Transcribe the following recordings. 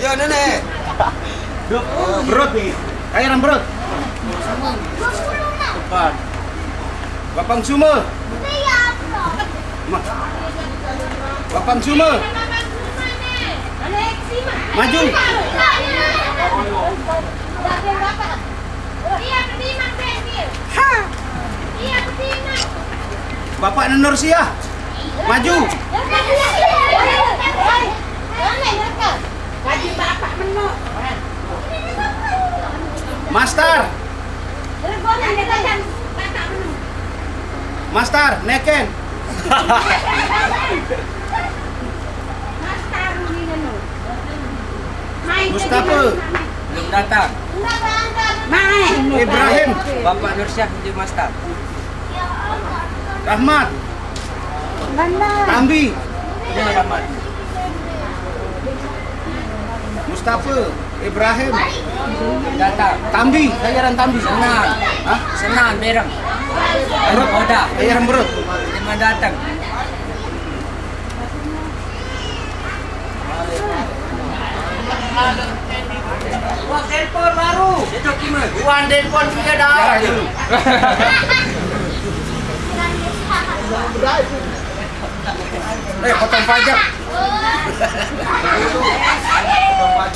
Ya nenek. Berut nih. Kairan berut. Tepat. Bapang Suma. Bapang Suma. Maju. Bapak Nenur Sia. Maju. Master. Master, neken. Mustafa. Belum datang. Ibrahim. Bapak Nursyah di Master. Rahmat. Tambi. Ini Rahmat. Mustafa. Ibrahim. Datang. Tambi. Kairan Tambi. Senang. Hah? Senang berang. Berut. Oda. Kairan berut. Lima datang. Wah, handphone baru. Itu gimana? Uang handphone sudah dah. Jarah dulu. Potong pajak. Come on.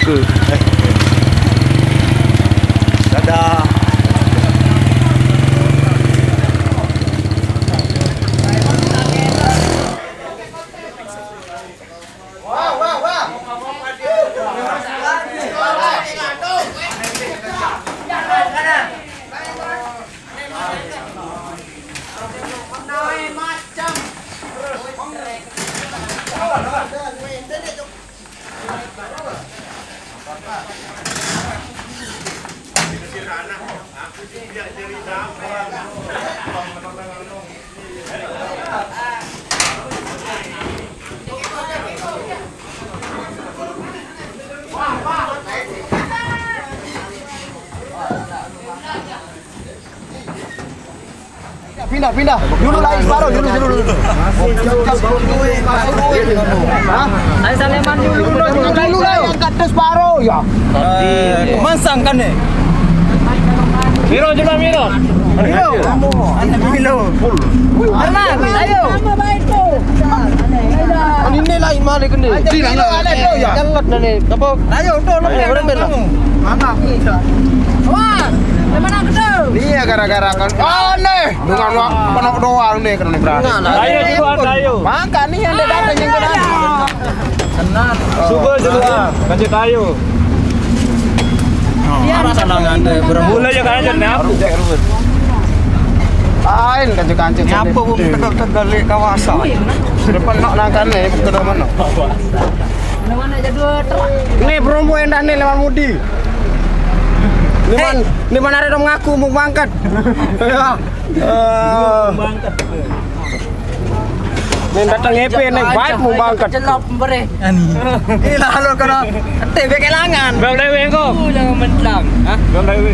muka. Dadah. Pindah. Dulu lagi separuh, dulu. Saya Saleman dulu. Dulu lah yang kata separuh ya. Masang kan ni? Miro. Arman, ayo. Ini lain mana kena? Kilo ada tu ya. Jangan ni. Apa? Ayo tu Mana? Wah, mana kita? Ni gara-gara kan. Oh ni. Dengan penuh doang ni kena ni berani. Ayo duluan, ayo. Makan ni yang dia datang yang kena. Senang. Cuba duluan. Kasih tayo. Mana salangan tu? Mula je kan je nap. Ain kancing-kancing. Apa pun tegali kawasan. Depan nak nangkan ni ke mana? Mana aja dua truk. Ni promo yang dah ni lewat mudi. Ni mana ada mengaku mau bangkat. Bangkat. Ni datang EP ni baik mau bangkat. Celop bere. Ini lalu kena TV kelangan. Bel lewe kau. Jangan mentang. Ha? Bel lewe.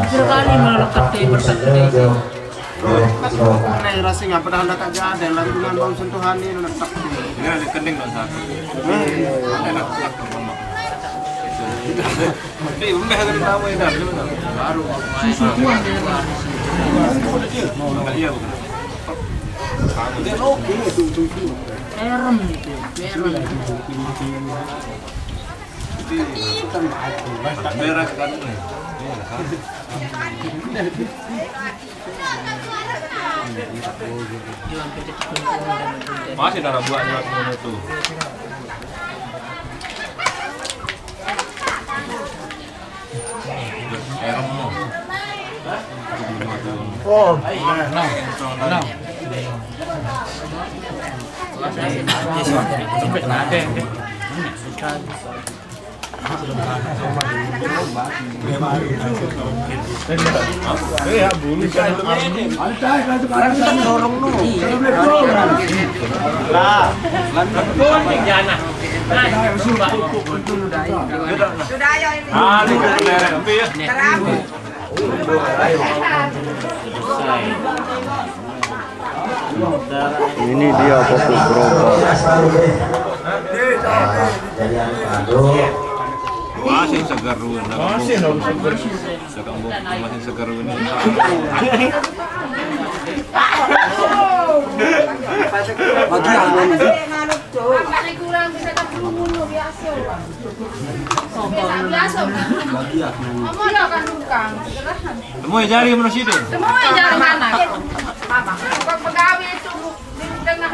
Sekali melekat di bersatu. Nah, rasanya padahal tak ada lakukan bang sentuhan ini letak. Ini ada kening dong satu. Ini umbeh kan tamu ini baru. Susu tuang dia. Iya bukan. Merem gitu. Merem. Merah kan. Masih darah buahnya itu. Oh, Ya, bulu kan. Sudah ayo ini. Ah, ini kan merah tapi ya. Terapi. ini dia fokus gerobak. Masih segar ruin. Masih segar. Masih segar ruin. Kurang bisa tak mulu biasa. Biasa. Kamu akan tukang. Semua jari menurut sini. Semua jangan anak. Mama, pegawai itu di tengah.